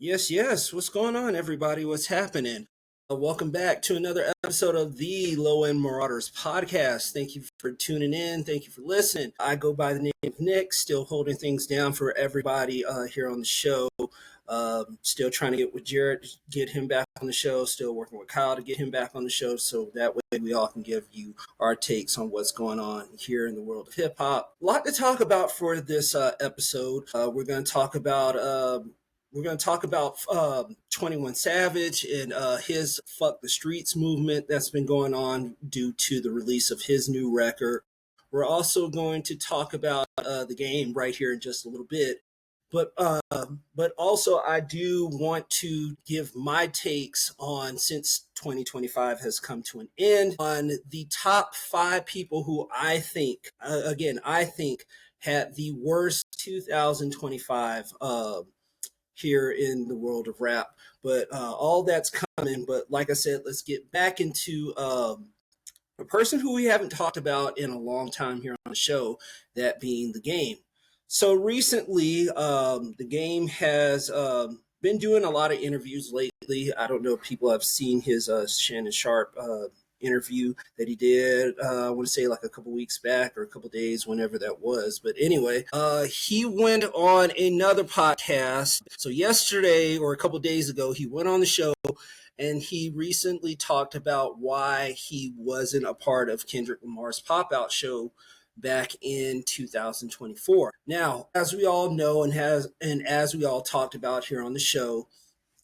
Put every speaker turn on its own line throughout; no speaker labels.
Yes. What's going on, everybody? What's happening? Welcome back to another episode of the Low End Marauders podcast. Thank you for tuning in. Thank you for listening. I go by the name of Nick, still holding things down for everybody here on the show. Still trying to get with Jared, get him back on the show. Still working with Kyle to get him back on the show, so that way we all can give you our takes on what's going on here in the world of hip hop. A lot to talk about for this episode. We're going to talk about 21 Savage and his Fuck the Streets movement that's been going on due to the release of his new record. We're also going to talk about the game right here in just a little bit. But also I do want to give my takes on, since 2025 has come to an end, on the top 5 people who I think had the worst 2025 here in the world of rap. But all that's coming. But like I said, let's get back into a person who we haven't talked about in a long time here on the show, that being The Game. So recently, The Game has been doing a lot of interviews lately. I don't know if people have seen his Shannon Sharp interview that he did, I want to say like a couple weeks back or a couple days, whenever that was. But anyway, he went on another podcast. So yesterday or a couple days ago, he went on the show and he recently talked about why he wasn't a part of Kendrick Lamar's Pop-Out show back in 2024. Now, as we all know and as we all talked about here on the show,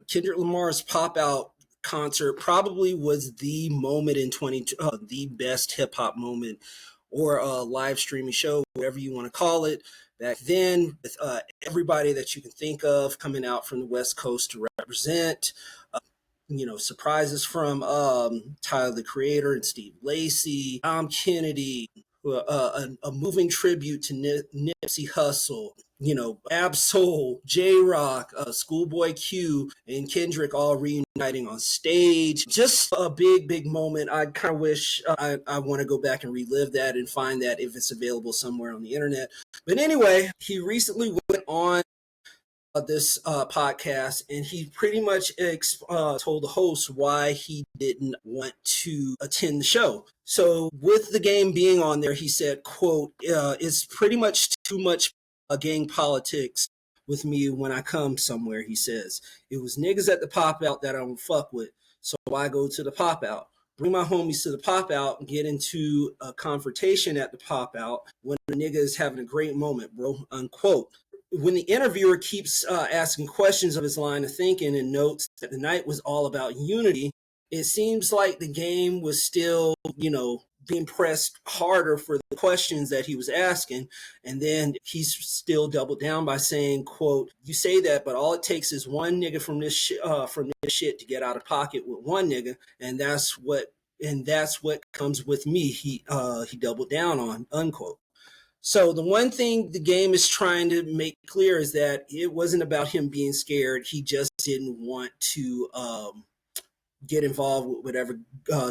Kendrick Lamar's Pop-Out concert probably was the moment in the best hip hop moment or a live streaming show, whatever you want to call it, back then, with everybody that you can think of coming out from the West Coast to represent. Surprises from Tyler the Creator and Steve Lacy, Tom Kennedy, a moving tribute to Nipsey Hussle, Ab-Soul, J-Rock, Schoolboy Q, and Kendrick all reuniting on stage. Just a big moment. I kind of wish I want to go back and relive that and find that if it's available somewhere on the internet. But anyway, he recently went on this podcast, and he pretty much told the host why he didn't want to attend the show. So with The Game being on there, he said, quote, it's pretty much too much gang politics with me when I come somewhere, he says. It was niggas at the Pop-Out that I don't fuck with, so I go to the Pop-Out. Bring my homies to the Pop-Out and get into a confrontation at the Pop-Out when the nigga is having a great moment, bro, unquote. When the interviewer keeps asking questions of his line of thinking and notes that the night was all about unity, it seems like The Game was still, being pressed harder for the questions that he was asking. And then he's still doubled down by saying, quote, you say that, but all it takes is one nigga from this shit to get out of pocket with one nigga. And that's what comes with me. He doubled down on, unquote. So the one thing The Game is trying to make clear is that it wasn't about him being scared. He just didn't want to get involved with whatever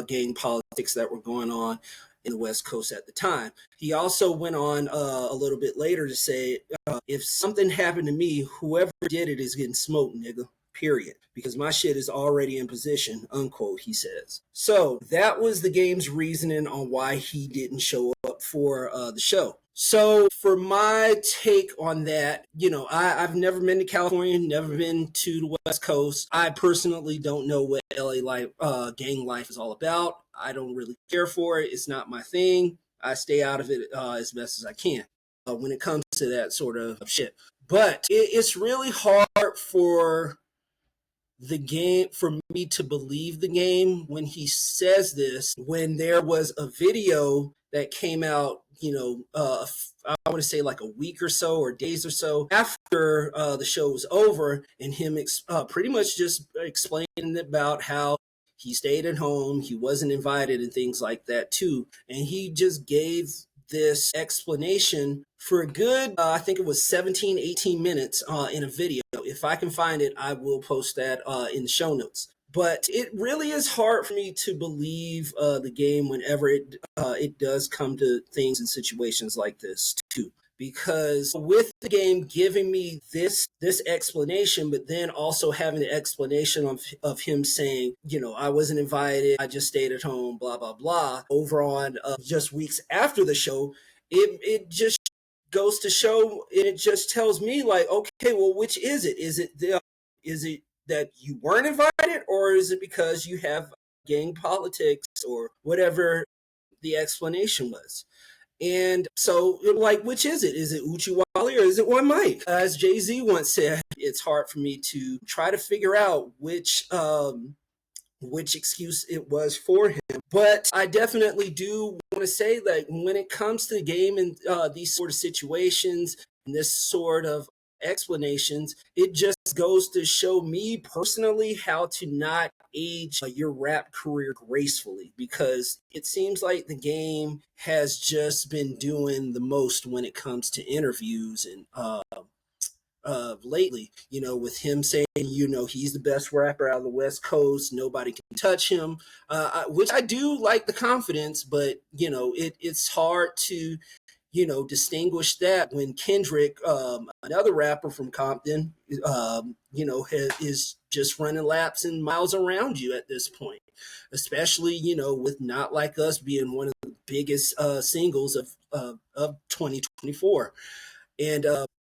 gang politics that were going on in the West Coast at the time. He also went on a little bit later to say, if something happened to me, whoever did it is getting smoked, nigga. Period. Because my shit is already in position, unquote, he says. So that was The Game's reasoning on why he didn't show up for the show. So for my take on that, I've never been to California, never been to the West Coast. I personally don't know what LA life, gang life is all about. I don't really care for it. It's not my thing. I stay out of it as best as I can when it comes to that sort of shit. But it's really hard for The Game, for me to believe The Game when he says this, when there was a video that came out, I want to say like a week or so or days or so after the show was over, and him pretty much just explaining about how he stayed at home, he wasn't invited and things like that too. And he just gave this explanation for a good, I think it was 17, 18 minutes in a video. If I can find it, I will post that in the show notes. But it really is hard for me to believe The Game whenever it does come to things and situations like this too. because with the game giving me this explanation, but then also having the explanation of him saying, I wasn't invited, I just stayed at home, blah blah blah, over on just weeks after the show, it just goes to show, and it just tells me like, okay, well, which is it? Is it that you weren't invited, or is it because you have gang politics or whatever the explanation was? And so, like, which is it? Is it Uchiwali or is it One Mike? As Jay-Z once said, it's hard for me to try to figure out which excuse it was for him. But I definitely do want to say that when it comes to the game and these sort of situations and this sort of explanations, it just goes to show me personally how to not age your rap career gracefully, because it seems like the game has just been doing the most when it comes to interviews and lately, with him saying, he's the best rapper out of the West Coast, nobody can touch him, which I do like the confidence, but, it's hard to, distinguish that when Kendrick, another rapper from Compton, is just running laps and miles around you at this point, especially, with Not Like Us being one of the biggest singles of 2024. And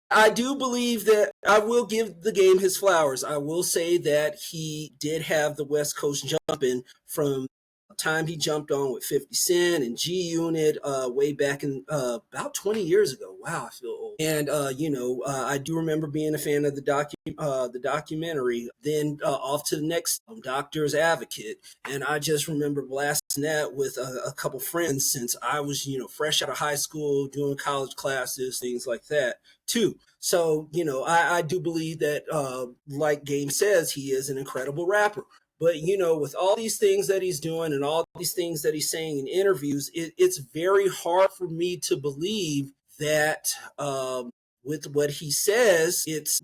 I do believe that I will give the game his flowers. I will say that he did have the West Coast jumping from the time he jumped on with 50 Cent and G Unit way back in about 20 years ago. Wow, I feel old. And I do remember being a fan of the documentary. Then off to the next, Doctor's Advocate, and I just remember blasting that with a couple friends since I was fresh out of high school, doing college classes, things like that too. So, I do believe that, like Game says, he is an incredible rapper. But, with all these things that he's doing and all these things that he's saying in interviews, it's very hard for me to believe that with what he says, it's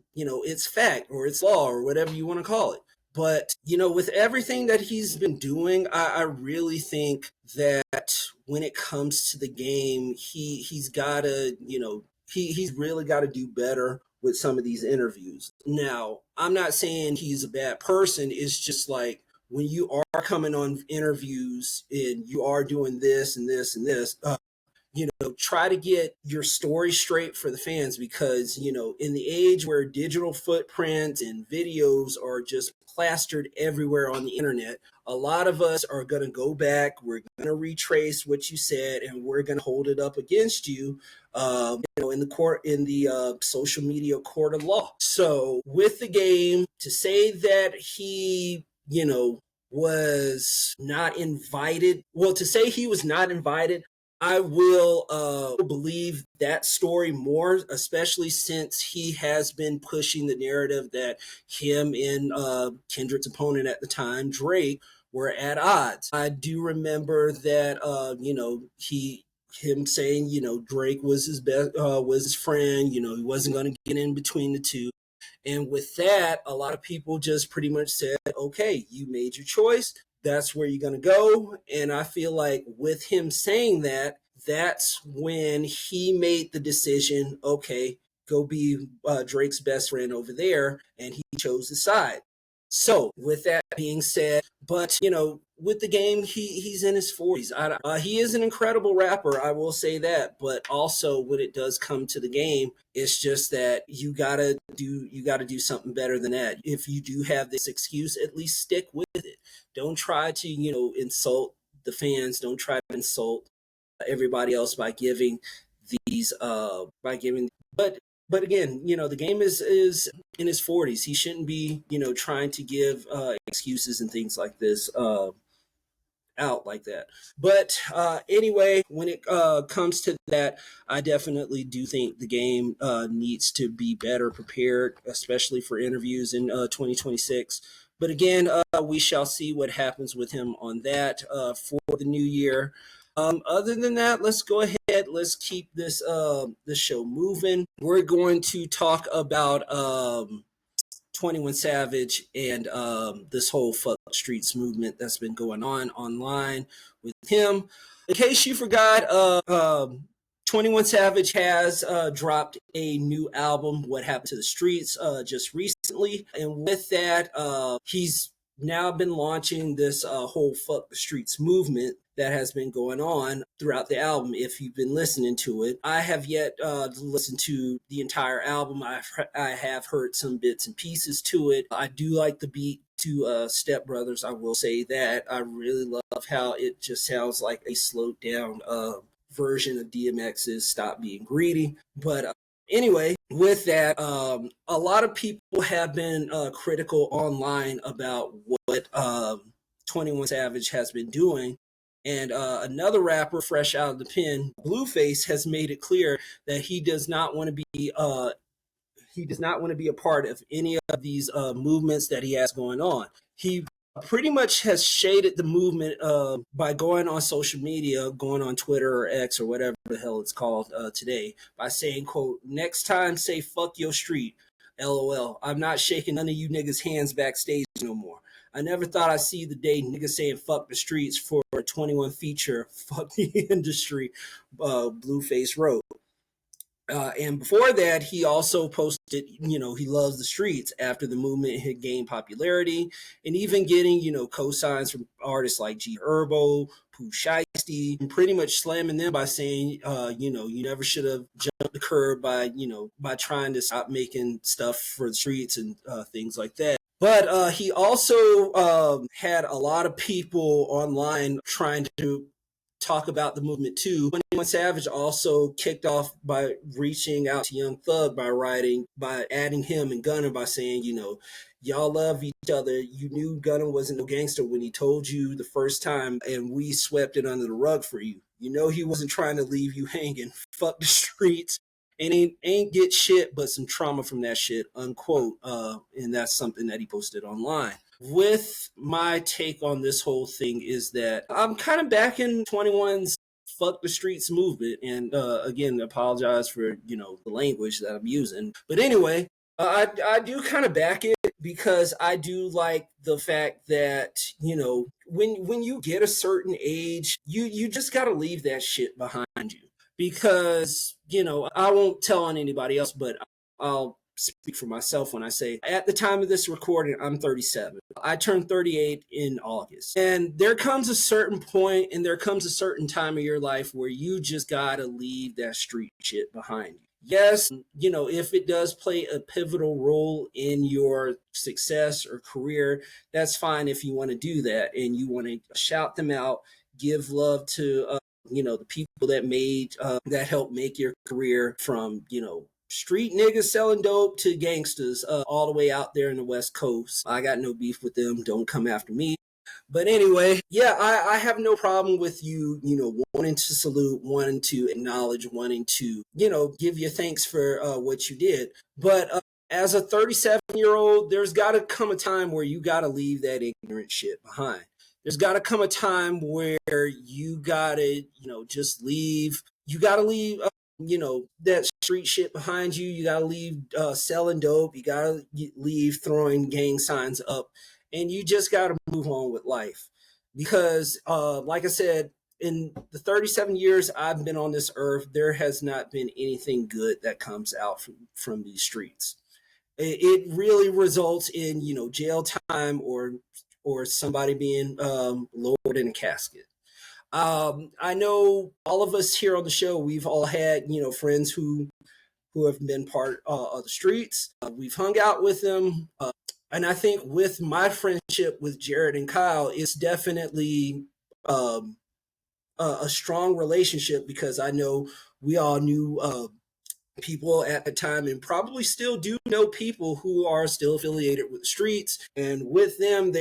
fact or it's law or whatever you want to call it. But, with everything that he's been doing, I really think that when it comes to the game, he's got to, he's really got to do better with some of these interviews. Now, I'm not saying he's a bad person. It's just like when you are coming on interviews and you are doing this and this and this, try to get your story straight for the fans, because, in the age where digital footprints and videos are just plastered everywhere on the internet, a lot of us are going to go back, we're going to retrace what you said, and we're going to hold it up against you, in the court, in the social media court of law. So with the game, to say that he, was not invited, well, to say he was not invited, I will believe that story more, especially since he has been pushing the narrative that him and Kendrick's opponent at the time, Drake, were at odds. I do remember that, him saying, Drake was his best, was his friend. He wasn't going to get in between the two. And with that, a lot of people just pretty much said, okay, you made your choice. That's where you're going to go. And I feel like with him saying that, that's when he made the decision, okay, go be Drake's best friend over there. And he chose his side. So with that being said, but, with the game, he's in his 40s. He is an incredible rapper, I will say that. But also when it does come to the game, it's just that you gotta do something better than that. If you do have this excuse, at least stick with it. Don't try to, insult the fans. Don't try to insult everybody else by giving these but again, the game is in his 40s. He shouldn't be, trying to give excuses and things like this out like that. But anyway, when it comes to that, I definitely do think the game needs to be better prepared, especially for interviews in 2026. But again, we shall see what happens with him on that for the new year. Other than that, let's go ahead. Let's keep this show moving. We're going to talk about 21 Savage and this whole fuck streets movement that's been going on online with him. In case you forgot, 21 Savage has dropped a new album, What Happened to the Streets, just recently. And with that, he's now been launching this whole Fuck the Streets movement that has been going on throughout the album. If you've been listening to it, I have yet to listen to the entire album. I have heard some bits and pieces to it. I do like the beat to Step Brothers. I will say that. I really love how it just sounds like a slowed down version of DMX's Stop Being Greedy. But anyway, with that, a lot of people have been critical online about what 21 Savage has been doing. And another rapper fresh out of the pen, Blueface, has made it clear that he does not want to be a part of any of these movements that he has going on. He pretty much has shaded the movement by going on social media, going on Twitter or X or whatever the hell it's called today, by saying, quote, "Next time say fuck your street, LOL. I'm not shaking none of you niggas' hands backstage no more. I never thought I'd see the day niggas saying fuck the streets for a 21 feature, fuck the industry," Blueface wrote. And before that, he also posted, he loves the streets after the movement had gained popularity, and even getting, cosigns from artists like G Herbo, Pooh Shiesty, and pretty much slamming them by saying, you never should have jumped the curb by trying to stop making stuff for the streets and things like that. But he also had a lot of people online trying to talk about the movement too. 21 Savage also kicked off by reaching out to Young Thug by adding him and Gunna by saying, y'all love each other. You knew Gunna wasn't no gangster when he told you the first time, and we swept it under the rug for you. He wasn't trying to leave you hanging. Fuck the streets. And ain't get shit but some trauma from that shit, unquote. And that's something that he posted online. With my take on this whole thing is that I'm kind of backing 21's fuck the streets movement. And again, apologize for, the language that I'm using. But anyway, I do kind of back it because I do like the fact that, when you get a certain age, you just got to leave that shit behind you. Because, I won't tell on anybody else, but I'll speak for myself when I say, at the time of this recording, I'm 37. I turned 38 in August. And there comes a certain point and there comes a certain time of your life where you just gotta leave that street shit behind you. Yes, if it does play a pivotal role in your success or career, that's fine if you want to do that and you want to shout them out, give love to the people that helped make your career, from, street niggas selling dope to gangsters, all the way out there in the West Coast. I got no beef with them. Don't come after me. But anyway, yeah, I have no problem with you, wanting to salute, wanting to acknowledge, wanting to, give you thanks for what you did. But as a 37-year-old, there's got to come a time where you got to leave that ignorant shit behind. There's got to come a time where you got to, just leave. You got to leave, that street shit behind you. You got to leave selling dope. You got to leave throwing gang signs up. And you just got to move on with life. Because, like I said, in the 37 years I've been on this earth, there has not been anything good that comes out from these streets. It really results in, jail time or somebody being lowered in a casket. I know all of us here on the show, we've all had, friends who have been part of the streets. We've hung out with them. And I think with my friendship with Jared and Kyle, it's definitely a strong relationship, because I know we all knew people at the time, and probably still do know people who are still affiliated with the streets. And with them,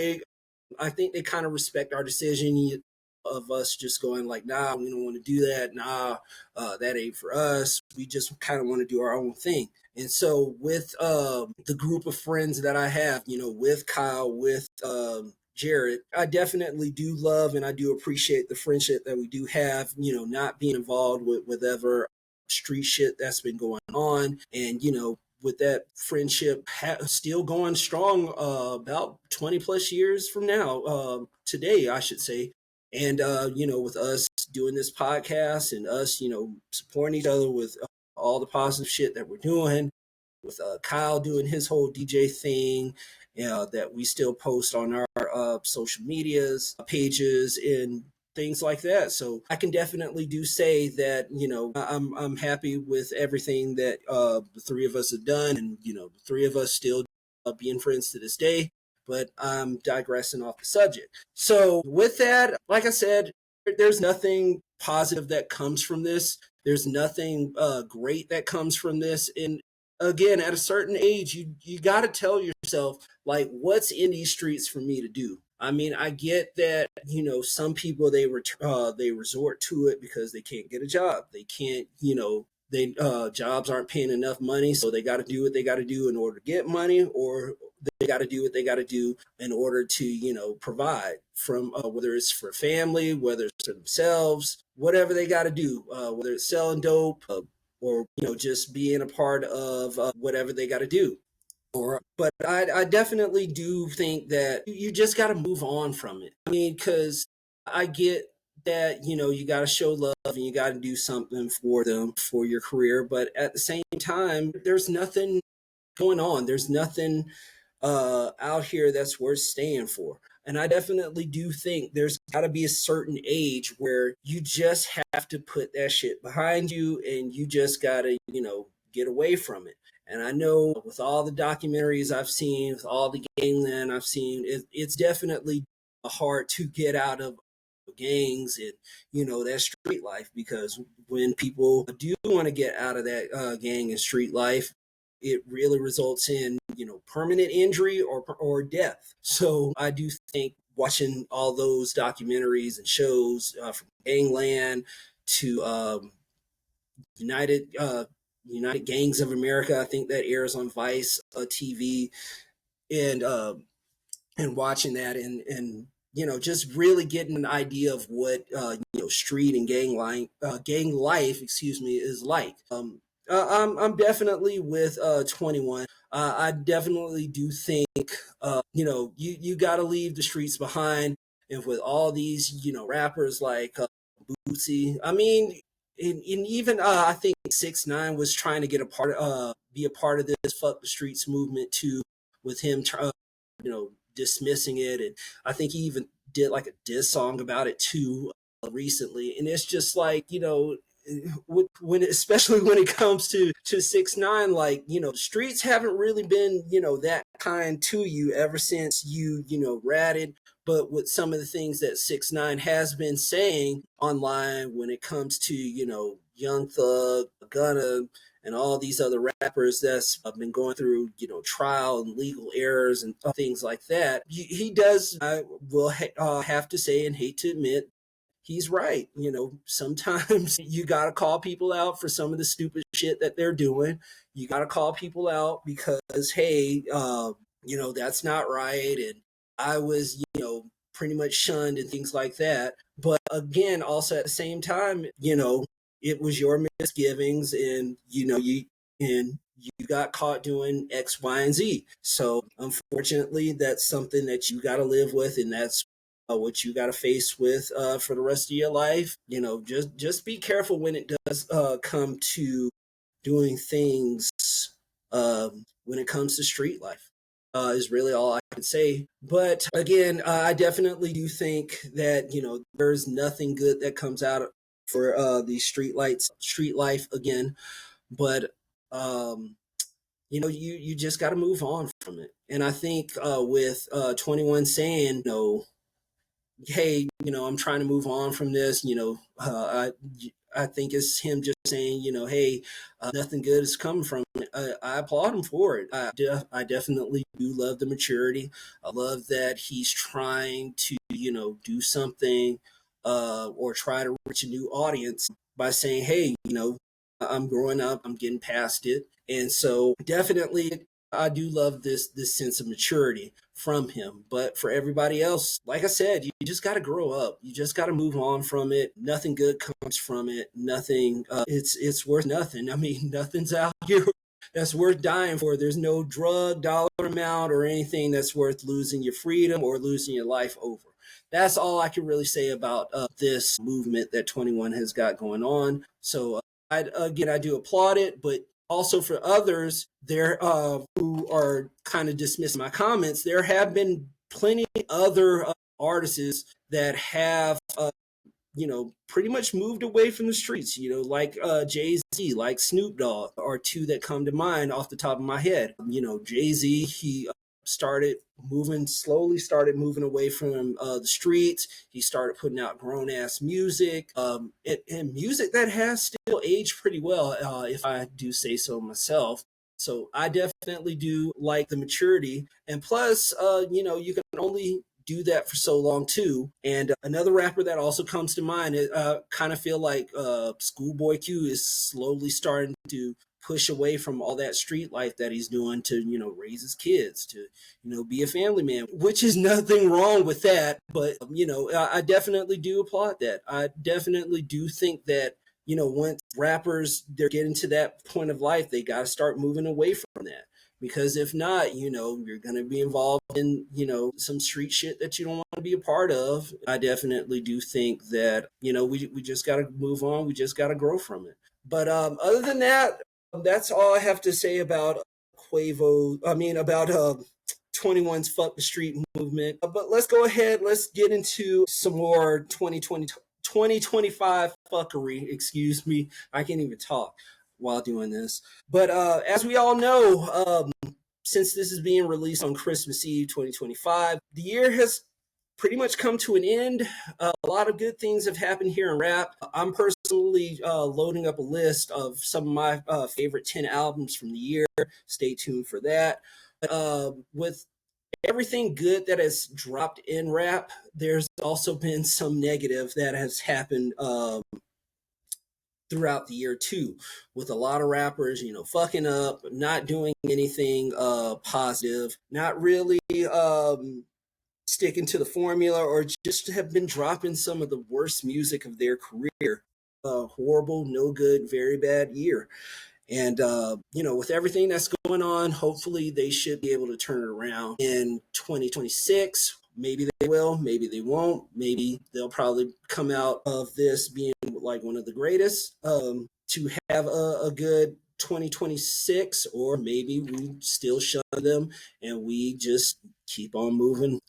I think they kind of respect our decision of us just going like, nah, we don't want to do that. Nah, that ain't for us. We just kind of want to do our own thing. And so with the group of friends that I have, with Kyle, with Jared, I definitely do love and I do appreciate the friendship that we do have, not being involved with whatever street shit that's been going on. And, with that friendship still going strong about 20 plus years from now, today, I should say. And with us doing this podcast and us, supporting each other with all the positive shit that we're doing, with Kyle doing his whole DJ thing, that we still post on our social medias, pages, and things like that. So I can definitely do say that I'm happy with everything that the three of us have done, and the three of us still being friends to this day. But I'm digressing off the subject. So with that, like I said, there's nothing positive that comes from this. There's nothing great that comes from this. And again, at a certain age, you got to tell yourself, like, what's in these streets for me to do. I mean, I get that some people they resort to it because they can't get a job. They can't they jobs aren't paying enough money, so they got to do what they got to do in order to get money, or they got to do what they got to do in order to provide from whether it's for family, whether it's for themselves, whatever they got to do, whether it's selling dope, or just being a part of whatever they got to do. But I definitely do think that you just got to move on from it. I mean, because I get that you got to show love and you got to do something for them for your career, but at the same time, there's nothing going on. There's nothing out here that's worth staying for. And I definitely do think there's got to be a certain age where you just have to put that shit behind you and you just got to, get away from it. And I know with all the documentaries I've seen, with all the gangland I've seen, it's definitely hard to get out of gangs and that street life, because when people do want to get out of that gang and street life, it really results in permanent injury or death. So I do think watching all those documentaries and shows from Gangland to United Gangs of America, I think that airs on Vice TV, and watching that and just really getting an idea of what street and gang life, excuse me, is like. I'm definitely with 21. I definitely do think you got to leave the streets behind, and with all these rappers like Bootsy, I mean, and even I think 6ix9ine was trying to get be a part of this fuck the streets movement too, with him dismissing it, and I think he even did like a diss song about it too recently. And it's just like especially when it comes to 6ix9ine, like the streets haven't really been that kind to you ever since you ratted. But with some of the things that 6ix9ine has been saying online when it comes to Young Thug, Gunna, and all these other rappers that's been going through trial and legal errors and things like that, he does, I will have to say and hate to admit, he's right. Sometimes you got to call people out for some of the stupid shit that they're doing. You got to call people out because, hey, that's not right. And I was, pretty much shunned and things like that. But again, also at the same time, it was your misgivings, and, you got caught doing X, Y, and Z. So unfortunately, that's something that you got to live with, and that's what you got to face with for the rest of your life. Just be careful when it does come to doing things when it comes to street life. Is really all I can say. But again, I definitely do think that there's nothing good that comes out for the street life again. But you just got to move on from it. And I think with 21 saying hey, I'm trying to move on from this. I think it's him just saying, hey, nothing good is coming from it. I applaud him for it. I definitely do love the maturity. I love that he's trying to, do something or try to reach a new audience by saying, hey, I'm growing up, I'm getting past it. And so definitely I do love this sense of maturity from him. But for everybody else, like I said, you just got to grow up. You just got to move on from it. Nothing good comes from it. Nothing. It's worth nothing. I mean, nothing's out here that's worth dying for. There's no drug dollar amount or anything that's worth losing your freedom or losing your life over. That's all I can really say about this movement that 21 has got going on. So I do applaud it, but also for others there who are kind of dismissing my comments, there have been plenty other artists that have pretty much moved away from the streets, like Jay-Z, like Snoop Dogg are two that come to mind off the top of my head. Jay-Z, he started moving away from the streets. He started putting out grown ass music, and music that has still aged pretty well, if I do say so myself. So I definitely do like the maturity. And plus, you can only do that for so long too. And another rapper that also comes to mind, kind of feel like Schoolboy Q is slowly starting to push away from all that street life that he's doing to, raise his kids, to, be a family man, which is nothing wrong with that. But, I definitely do applaud that. I definitely do think that, once rappers, they're getting to that point of life, they got to start moving away from that. Because if not, you're going to be involved in, some street shit that you don't want to be a part of. I definitely do think that, we just got to move on. We just got to grow from it. But other than that, that's all I have to say about about 21's Fuck the Street movement. But let's go ahead. Let's get into some more 2025 fuckery. Excuse me. I can't even talk while doing this. But as we all know, since this is being released on Christmas Eve 2025, the year has pretty much come to an end. A lot of good things have happened here in rap. I'm personally loading up a list of some of my favorite 10 albums from the year. Stay tuned for that. With everything good that has dropped in rap, there's also been some negative that has happened throughout the year too, with a lot of rappers, fucking up, not doing anything positive, not really sticking to the formula, or just have been dropping some of the worst music of their career. Horrible, no good, very bad year. And, with everything that's going on, hopefully they should be able to turn it around in 2026. Maybe they will, maybe they won't. Maybe they'll probably come out of this being like one of the greatest, to have a good 2026, or maybe we still shun them and we just keep on moving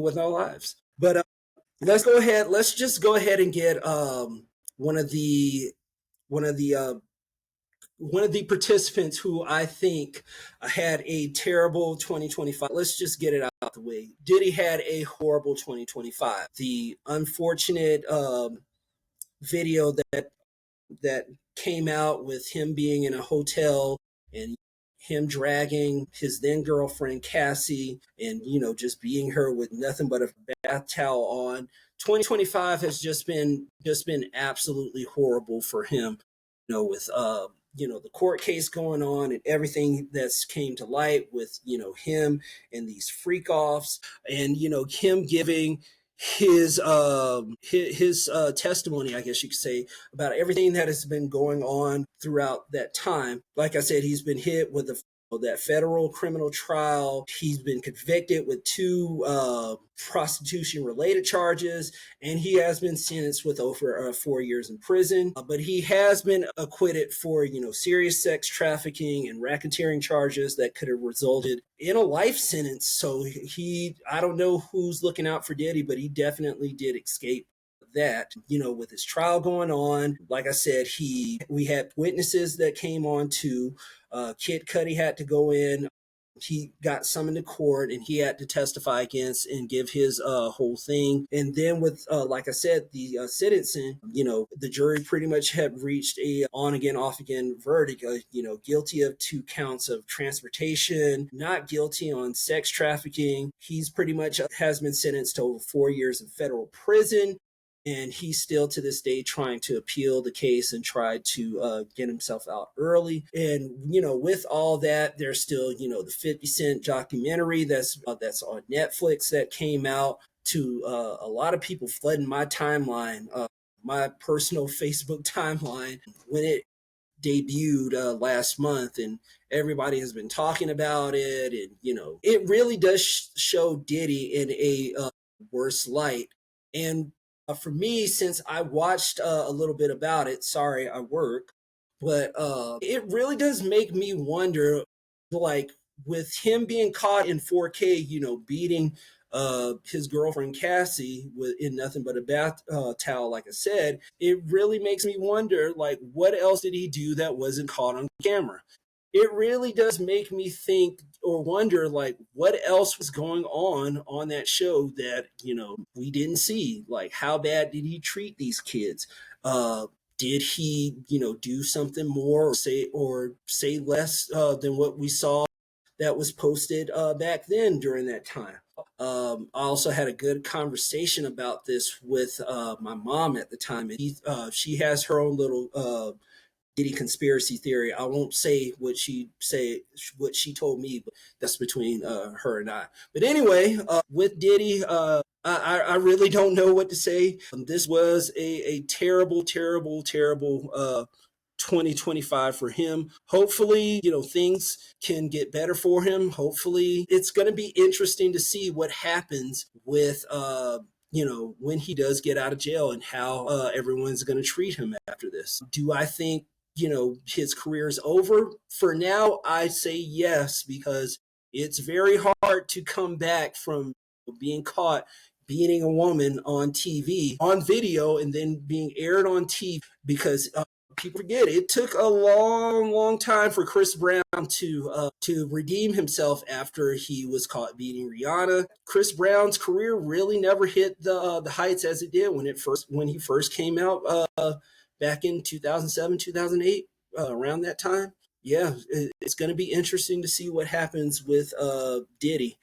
with our lives. But let's just go ahead and get one of the participants who I think had a terrible 2025. Let's just get it out the way. Diddy had a horrible 2025. The unfortunate video that came out with him being in a hotel and him dragging his then girlfriend Cassie, and just being her with nothing but a bath towel on. 2025 has just been absolutely horrible for him, with the court case going on and everything that's came to light with, him and these freak offs, and, him giving his testimony, I guess you could say, about everything that has been going on throughout that time. Like I said, he's been hit with that federal criminal trial. He's been convicted with 2 prostitution related charges, and he has been sentenced with over 4 years in prison. But he has been acquitted for, serious sex trafficking and racketeering charges that could have resulted in a life sentence. So I don't know who's looking out for Diddy, but he definitely did escape that. With his trial going on, like I said, we had witnesses that came on to Kid Cudi had to go in. He got summoned to court and he had to testify against and give his whole thing. And then with, like I said, the sentencing, the jury pretty much had reached a on again, off again verdict. Guilty of 2 counts of transportation, not guilty on sex trafficking. He's pretty much has been sentenced to over 4 years in federal prison. And he's still to this day trying to appeal the case and try to get himself out early. And, with all that, there's still, the 50 Cent documentary that's on Netflix that came out, to a lot of people flooding my timeline, my personal Facebook timeline, when it debuted last month, and everybody has been talking about it. And it really does show Diddy in a worse light. And for me, since I watched a little bit about it, sorry, I work, but it really does make me wonder, like, with him being caught in 4K, beating his girlfriend Cassie in nothing but a bath towel, like I said, it really makes me wonder, like, what else did he do that wasn't caught on camera? It really does make me think or wonder, like, what else was going on that show that we didn't see. Like, how bad did he treat these kids? Did he do something more, or say less than what we saw that was posted back then during that time? I also had a good conversation about this with my mom at the time, and she has her own little Diddy conspiracy theory. I won't say what she told me, but that's between her and I. But anyway, with Diddy, I really don't know what to say. This was a terrible, terrible, terrible 2025 for him. Hopefully, things can get better for him. Hopefully, it's going to be interesting to see what happens with when he does get out of jail, and how everyone's going to treat him after this. Do I think his career is over? For now, I say yes, because it's very hard to come back from being caught beating a woman on TV, on video, and then being aired on TV, because people forget it took a long, long time for Chris Brown to redeem himself after he was caught beating Rihanna. Chris Brown's career really never hit the heights as it did when he first came out back in 2007, 2008, around that time. Yeah, it's going to be interesting to see what happens with Diddy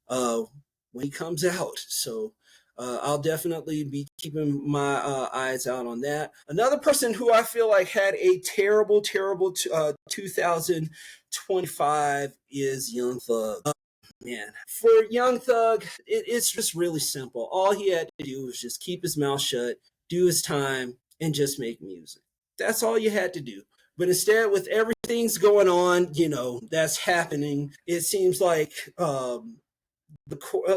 when he comes out. So I'll definitely be keeping my eyes out on that. Another person who I feel like had a terrible, terrible 2025 is Young Thug. Man, for Young Thug, it's just really simple. All he had to do was just keep his mouth shut, do his time, and just make music. That's all you had to do. But instead, with everything's going on, that's happening, it seems like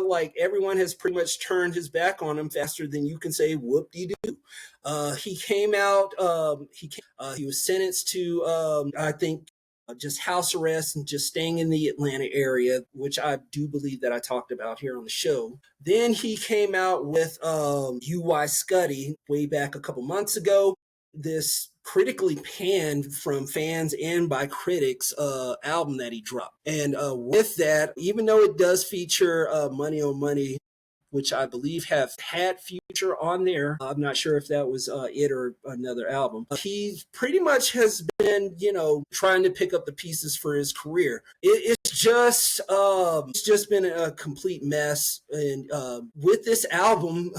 like everyone has pretty much turned his back on him faster than you can say whoop-de-doo. He came out. He was sentenced to, I think, just house arrest and just staying in the Atlanta area, which I do believe that I talked about here on the show. Then he came out with UY Scuddy way back a couple months ago. This critically panned from fans and by critics album that he dropped. And with that, even though it does feature Money on Money, which I believe had Future on there, I'm not sure if that was it or another album. He pretty much has been, trying to pick up the pieces for his career. It's just been a complete mess. And with this album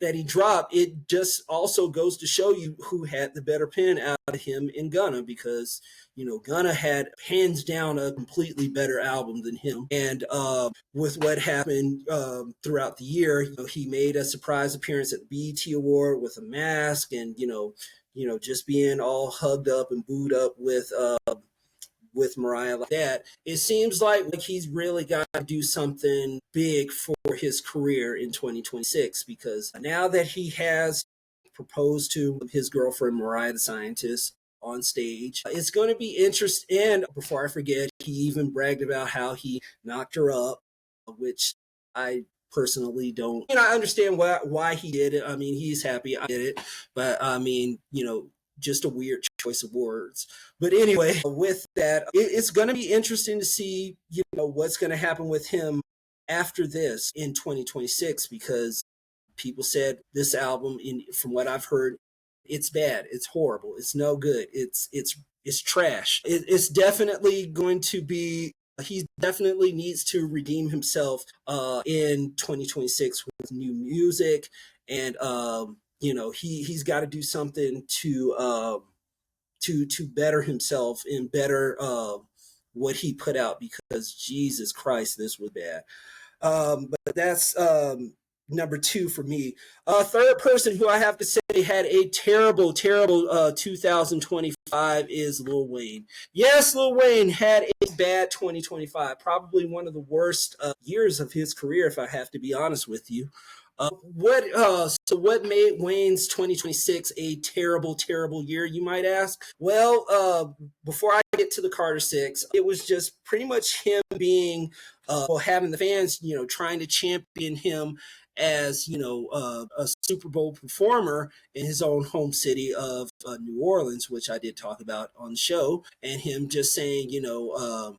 that he dropped, it just also goes to show you who had the better pen out of him and Gunna, because Gunna had hands down a completely better album than him. And with what happened throughout the year, he made a surprise appearance at the BET Award with a mask, and just being all hugged up and booed up with Mariah like that. It seems like he's really got to do something big for his career in 2026, because now that he has proposed to his girlfriend Mariah the Scientist on stage, it's going to be interesting. And before I forget, he even bragged about how he knocked her up, which I personally don't. I understand why he did it. I mean, he's happy I did it, but I mean, just a weird choice of words. But anyway, with that, it's going to be interesting to see, what's going to happen with him after this in 2026, because people said this album, from what I've heard, it's bad, it's horrible, it's no good, it's trash. It's definitely going to be. He definitely needs to redeem himself in 2026 with new music, and he's got to do something to better himself and better what he put out, because Jesus Christ, this was bad. But that's number two for me. Third person who I have to say had a terrible, terrible 2025 2025 is Lil Wayne. Yes, Lil Wayne had a bad 2025, probably one of the worst years of his career, if I have to be honest with you. What made Wayne's 2026 a terrible, terrible year, you might ask? Well, before I get to the Carter Six, it was just pretty much him being, having the fans, trying to champion him as, a Super Bowl performer in his own home city of New Orleans, which I did talk about on the show, and him just saying,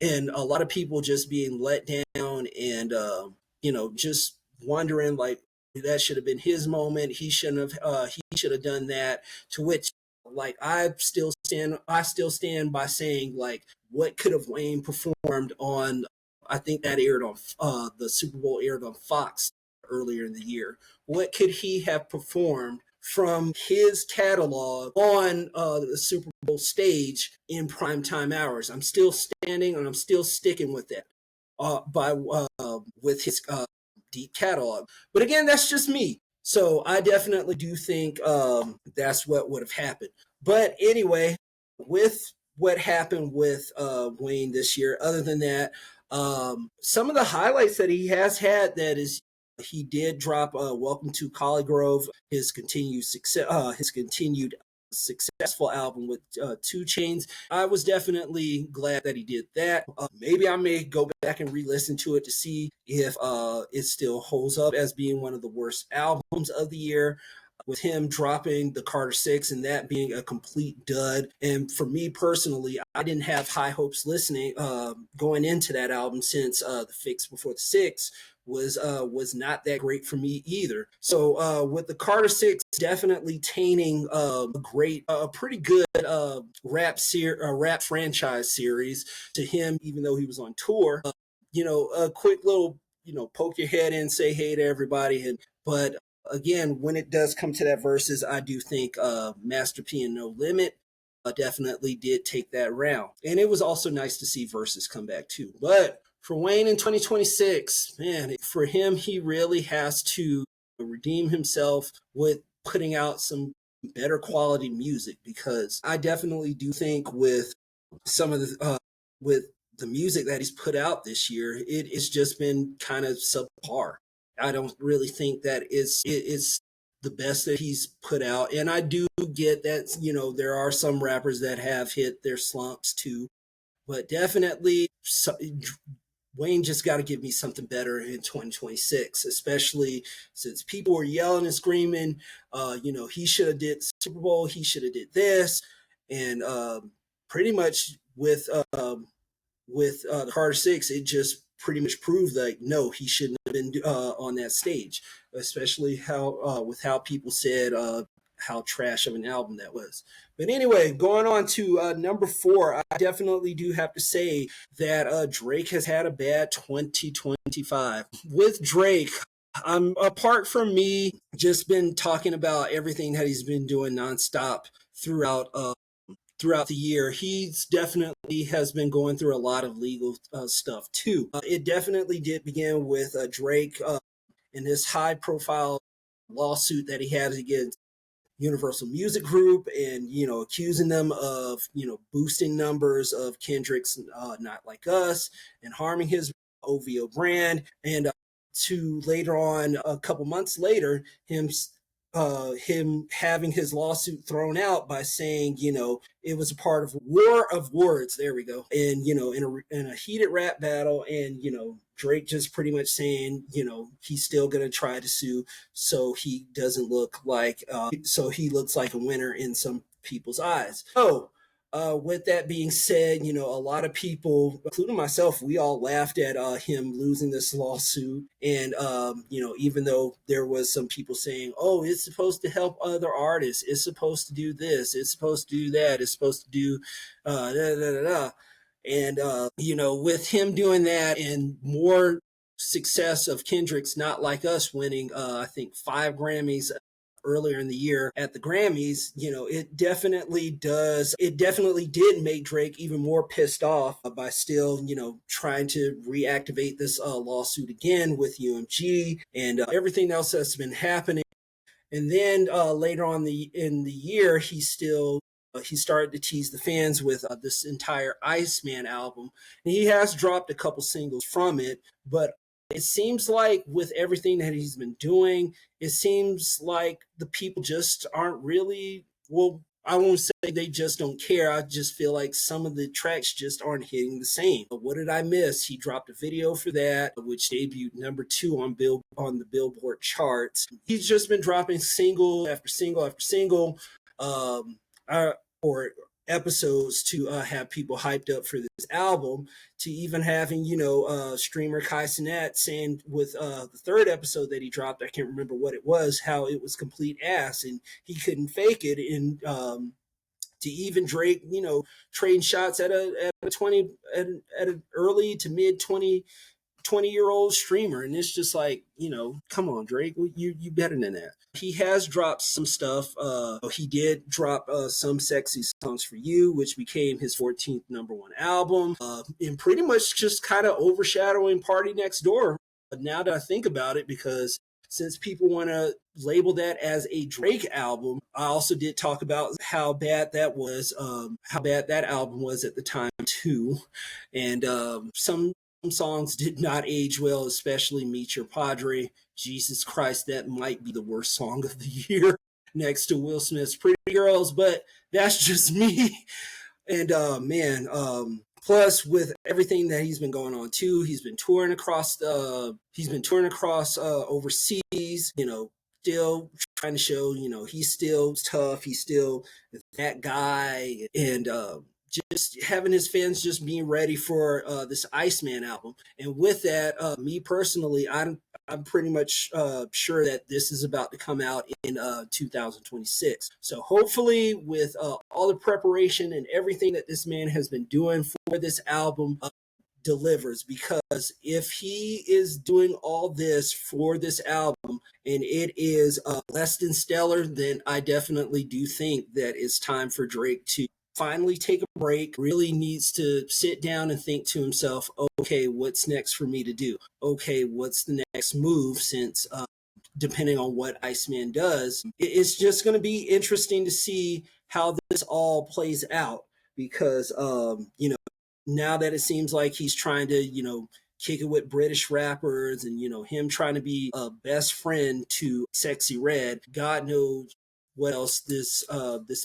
and a lot of people just being let down and, just wondering like, that should have been his moment. He shouldn't have. He should have done that. To which, like, I still stand by saying, like, what could have Wayne performed on? I think that aired on the Super Bowl aired on Fox earlier in the year. What could he have performed from his catalog on the Super Bowl stage in primetime hours? I'm still standing and I'm still sticking with that. With his deep catalog. But again, that's just me. So I definitely do think that's what would have happened. But anyway, with what happened with Wayne this year, other than that, some of the highlights that he has had, that is, he did drop Welcome to Collie Grove, his continued successful album with 2 Chainz. I was definitely glad that he did that. Maybe I may go back and re-listen to it to see if it still holds up as being one of the worst albums of the year, with him dropping the Carter Six and that being a complete dud. And for me personally, I didn't have high hopes going into that album, since the Fix Before the Six was not that great for me either. So with the Carter Six definitely tainting a pretty good rap franchise series to him, even though he was on tour. A quick little, poke your head in, say hey to everybody, but again, when it does come to that verses, I do think Master P and No Limit definitely did take that round. And it was also nice to see verses come back too. But for Wayne in 2026, man, for him, he really has to redeem himself with putting out some better quality music, because I definitely do think with some of with the music that he's put out this year, it's just been kind of subpar. I don't really think that it's the best that he's put out. And I do get that, there are some rappers that have hit their slumps too, but definitely Wayne just got to give me something better in 2026, especially since people were yelling and screaming, he should have did Super Bowl, he should have did this. And pretty much with the Carter Six, it just pretty much proved like, no, he shouldn't have been on that stage, especially with how people said how trash of an album that was. But anyway, going on to number 4, I definitely do have to say that Drake has had a bad 2025. With Drake, apart from me just been talking about everything that he's been doing nonstop throughout the year, he's definitely has been going through a lot of legal stuff too. It definitely did begin with Drake in this high-profile lawsuit that he had against Universal Music Group, and accusing them of boosting numbers of Kendrick's Not Like Us and harming his OVO brand, and to later on, a couple months later, him having his lawsuit thrown out by saying, it was a part of war of words. There we go. And, in a heated rap battle, and, Drake just pretty much saying, he's still going to try to sue, so he doesn't look like, so he looks like a winner in some people's eyes. So, with that being said, a lot of people, including myself, we all laughed at him losing this lawsuit. And, even though there was some people saying, oh, it's supposed to help other artists, it's supposed to do this, it's supposed to do that, it's supposed to do da da da da. And, with him doing that, and more success of Kendrick's Not Like Us winning, I think 5 Grammys earlier in the year at the Grammys, it definitely did make Drake even more pissed off by still, trying to reactivate this lawsuit again with UMG and everything else that's been happening. And then later on in the year, he still he started to tease the fans with this entire Iceman album. And he has dropped a couple singles from it, but it seems like with everything that he's been doing, it seems like the people just aren't really, well, I won't say they just don't care. I just feel like some of the tracks just aren't hitting the same. But what did I miss? He dropped a video for that, which debuted #2 on the Billboard charts. He's just been dropping single after single after single, or episodes to have people hyped up for this album, to even having, streamer Kai Cenat saying with the third episode that he dropped, I can't remember what it was, how it was complete ass and he couldn't fake it. And to even Drake, trading shots at a 20 at an early to mid 20-year-old streamer. And it's just like, come on, Drake, you better than that. He has dropped some stuff. He did drop Some Sexy Songs for You, which became his 14th #1 album, and pretty much just kind of overshadowing Party Next Door. But now that I think about it, because since people want to label that as a Drake album, I also did talk about how bad that was, how bad that album was at the time too. And some songs did not age well, especially Meet Your Padre. Jesus Christ, that might be the worst song of the year next to Will Smith's Pretty Girls, but that's just me. And plus with everything that he's been going on too, he's been touring across overseas, still trying to show, he's still tough, he's still that guy, and just having his fans just being ready for this Iceman album. And with that, me personally, I'm pretty much sure that this is about to come out in 2026. So hopefully with all the preparation and everything that this man has been doing for this album, delivers. Because if he is doing all this for this album and it is less than stellar, then I definitely do think that it's time for Drake to finally take a break, really needs to sit down and think to himself, okay, what's next for me to do? Okay, what's the next move? Since depending on what Iceman does, it's just going to be interesting to see how this all plays out. Because, now that it seems like he's trying to, kick it with British rappers and, him trying to be a best friend to Sexy Red, God knows what else this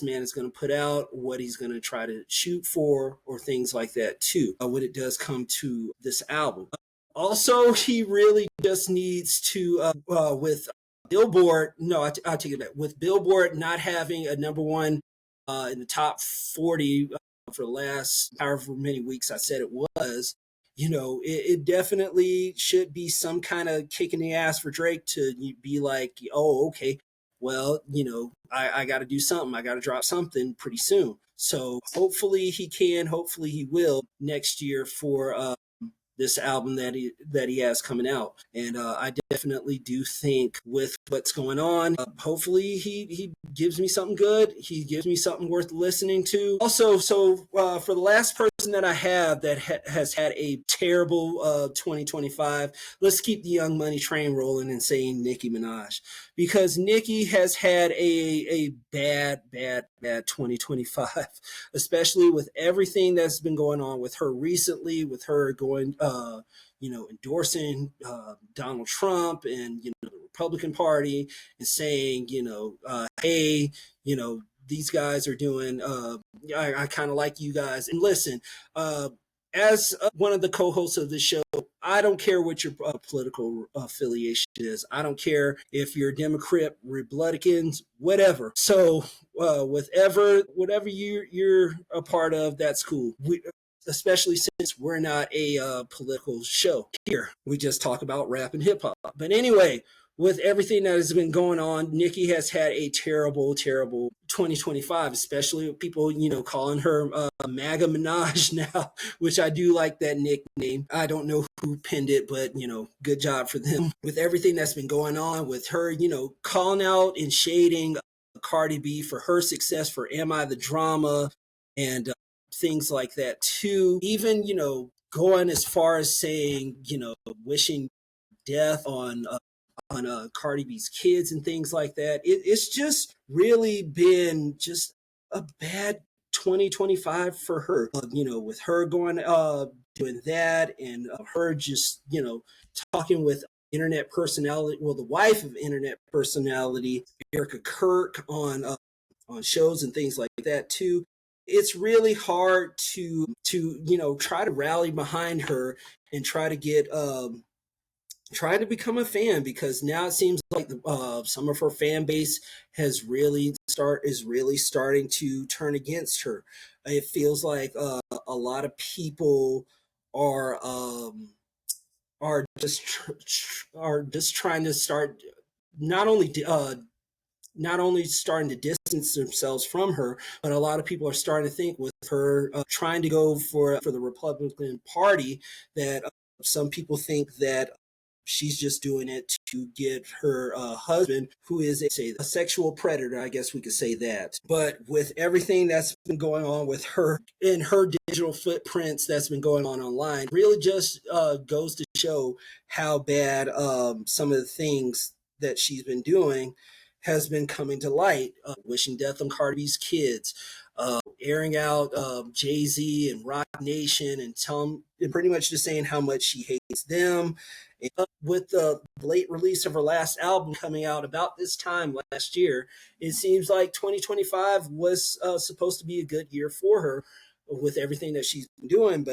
man is going to put out, what he's going to try to shoot for, or things like that too, when it does come to this album. Also, he really just needs to, with Billboard, no, I'll take it back. With Billboard not having a #1 in the top 40 for the last however many weeks I said it was, it definitely should be some kind of kick in the ass for Drake to be like, oh, okay, well, I got to do something. I got to drop something pretty soon. So hopefully hopefully he will next year for this album that he has coming out. And I definitely do think with what's going on, hopefully he gives me something good. He gives me something worth listening to. Also, so for the last person that I have that has had a terrible 2025, let's keep the Young Money train rolling and saying Nicki Minaj. Because Nicki has had a bad 2025, especially with everything that's been going on with her recently, with her going, endorsing Donald Trump and, the Republican Party, and saying, hey, these guys are doing, I kind of like you guys. And listen, as one of the co-hosts of this show, I don't care what your political affiliation is. I don't care if you're Democrat, Republicans, whatever. So whatever you're a part of, that's cool. Especially since we're not a political show here. We just talk about rap and hip hop. But anyway, with everything that has been going on, Nicki has had a terrible 2025, especially with people, calling her MAGA Minaj now, which I do like that nickname. I don't know who penned it, but, good job for them. With everything that's been going on with her, calling out and shading Cardi B for her success for Am I the Drama and things like that too. Even, going as far as saying, wishing death on Cardi B's kids and things like that. It's just really been just a bad 2025 for her. With her going doing that, and her just talking with internet personality, well, the wife of internet personality Erica Kirk on shows and things like that too. It's really hard to try to rally behind her and try to get try to become a fan, because now it seems like some of her fan base is really starting to turn against her. It feels like a lot of people are are just trying to start, not only not only starting to distance themselves from her, but a lot of people are starting to think with her trying to go for the Republican Party that some people think that she's just doing it to get her husband, who is a sexual predator, I guess we could say that. But with everything that's been going on with her and her digital footprints that's been going on online, really just goes to show how bad some of the things that she's been doing has been coming to light. Wishing death on Cardi B's kids, airing out Jay Z and Rock Nation, and pretty much just saying how much she hates them. And with the late release of her last album coming out about this time last year, it seems like 2025 was supposed to be a good year for her with everything that she's been doing.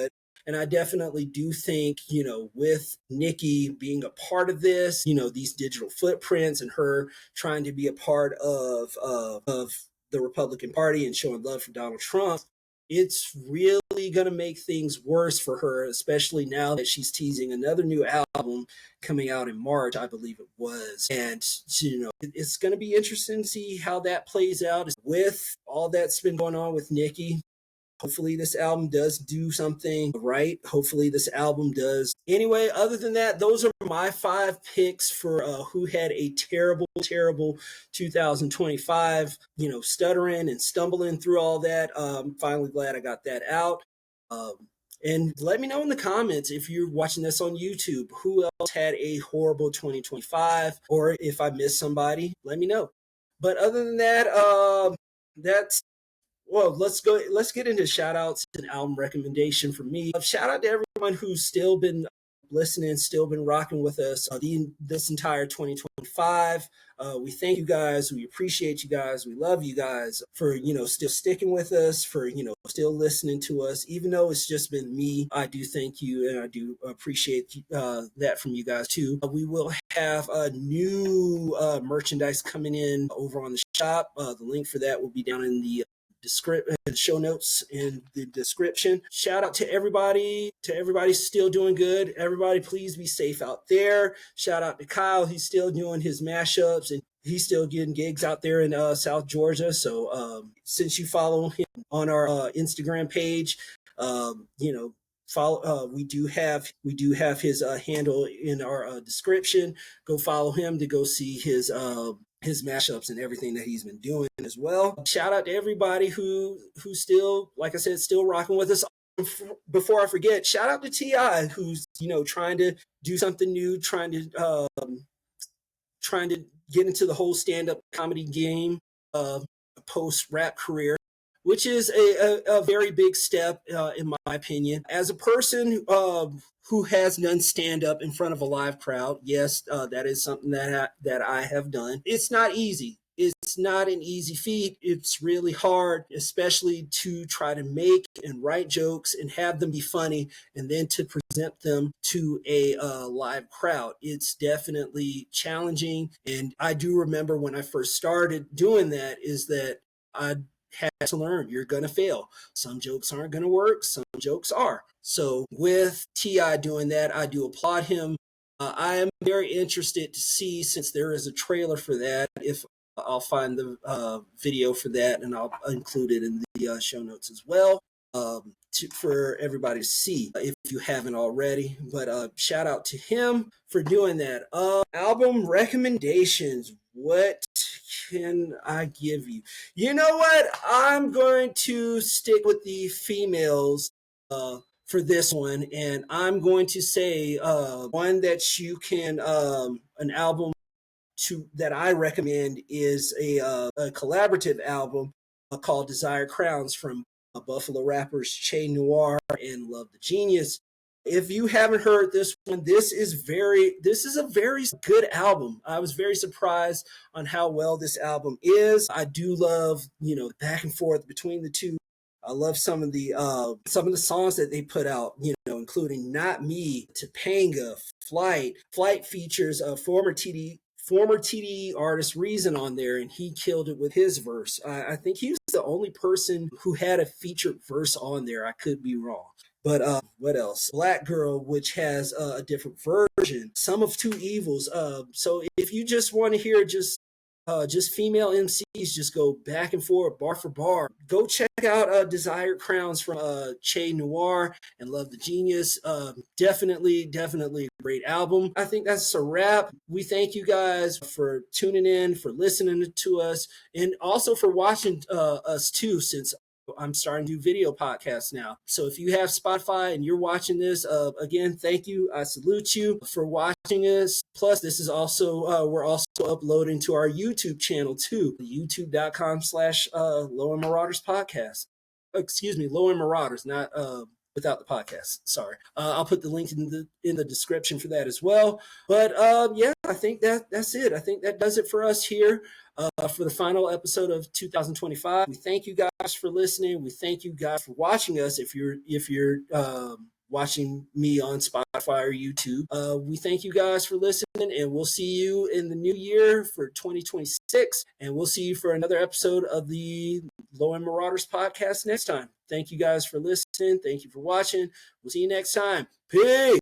And I definitely do think, with Nicki being a part of this, these digital footprints and her trying to be a part of the Republican Party and showing love for Donald Trump, it's really going to make things worse for her, especially now that she's teasing another new album coming out in March, I believe it was. And, it's going to be interesting to see how that plays out with all that's been going on with Nicki. Hopefully this album does do something right. Hopefully this album does. Anyway, other than that, those are my 5 picks for who had a terrible, terrible 2025. Stuttering and stumbling through all that. Finally glad I got that out. And let me know in the comments, if you're watching this on YouTube, who else had a horrible 2025, or if I missed somebody, let me know. But other than that, that's well, let's get into shout outs and album recommendation for me. Shout out to everyone who's still been listening, still been rocking with us this entire 2025. We thank you guys. We appreciate you guys. We love you guys for, still sticking with us, for, still listening to us. Even though it's just been me, I do thank you, and I do appreciate that from you guys too. We will have a new merchandise coming in over on the shop. The link for that will be down in the show notes in the description. Shout out to everybody still doing good. Everybody, please be safe out there. Shout out to Kyle. He's still doing his mashups, and he's still getting gigs out there in South Georgia. So since you follow him on our Instagram page, follow. We do have his handle in our description. Go follow him to go see his mashups and everything that he's been doing as well. Shout out to everybody who still, like I said, still rocking with us. Before I forget, shout out to T.I., who's trying to do something new, trying to get into the whole stand-up comedy game post rap career, which is a very big step in my opinion. As a person who has done stand up in front of a live crowd, yes, that is something that I have done. It's not easy. It's not an easy feat. It's really hard, especially to try to make and write jokes and have them be funny, and then to present them to a live crowd. It's definitely challenging. And I do remember when I first started doing that, is that I had to learn, you're going to fail. Some jokes aren't going to work. Some jokes are. So with T.I. doing that, I do applaud him. I am very interested to see, since there is a trailer for that, if I'll find the video for that, and I'll include it in the show notes as well for everybody to see if you haven't already. But shout out to him for doing that. Album recommendations. What can I give you? You know what? I'm going to stick with the females for this one, and I'm going to say one that you can an album that I recommend is a collaborative album called Desire Crowns from Buffalo rappers Che Noir and Love the Genius. If you haven't heard this one, this is a very good album. I was very surprised on how well this album is. I do love, back and forth between the two. I love some of the songs that they put out, including Not Me, Topanga, Flight. Flight features a former TDE artist Reason on there, and he killed it with his verse. I think he was the only person who had a featured verse on there. I could be wrong. But what else? Black Girl, which has a different version. Some of Two Evils. So if you just want to hear just female MCs just go back and forth, bar for bar, go check out Desired Crowns from Che Noir and Love the Genius. Definitely a great album. I think that's a wrap. We thank you guys for tuning in, for listening to us, and also for watching us too, since I'm starting to do video podcasts now. So if you have Spotify and you're watching this, again, thank you. I salute you for watching us. Plus, this is also, we're also uploading to our YouTube channel too, youtube.com/Low End Marauders podcast. Excuse me, Low End Marauders, not without the podcast. Sorry. I'll put the link in the description for that as well. But yeah, I think that's it. I think that does it for us here. For the final episode of 2025. We thank you guys for listening. We thank you guys for watching us. If you're watching me on Spotify or YouTube, we thank you guys for listening, and we'll see you in the new year for 2026. And we'll see you for another episode of the Low End Marauders podcast next time. Thank you guys for listening. Thank you for watching. We'll see you next time. Peace.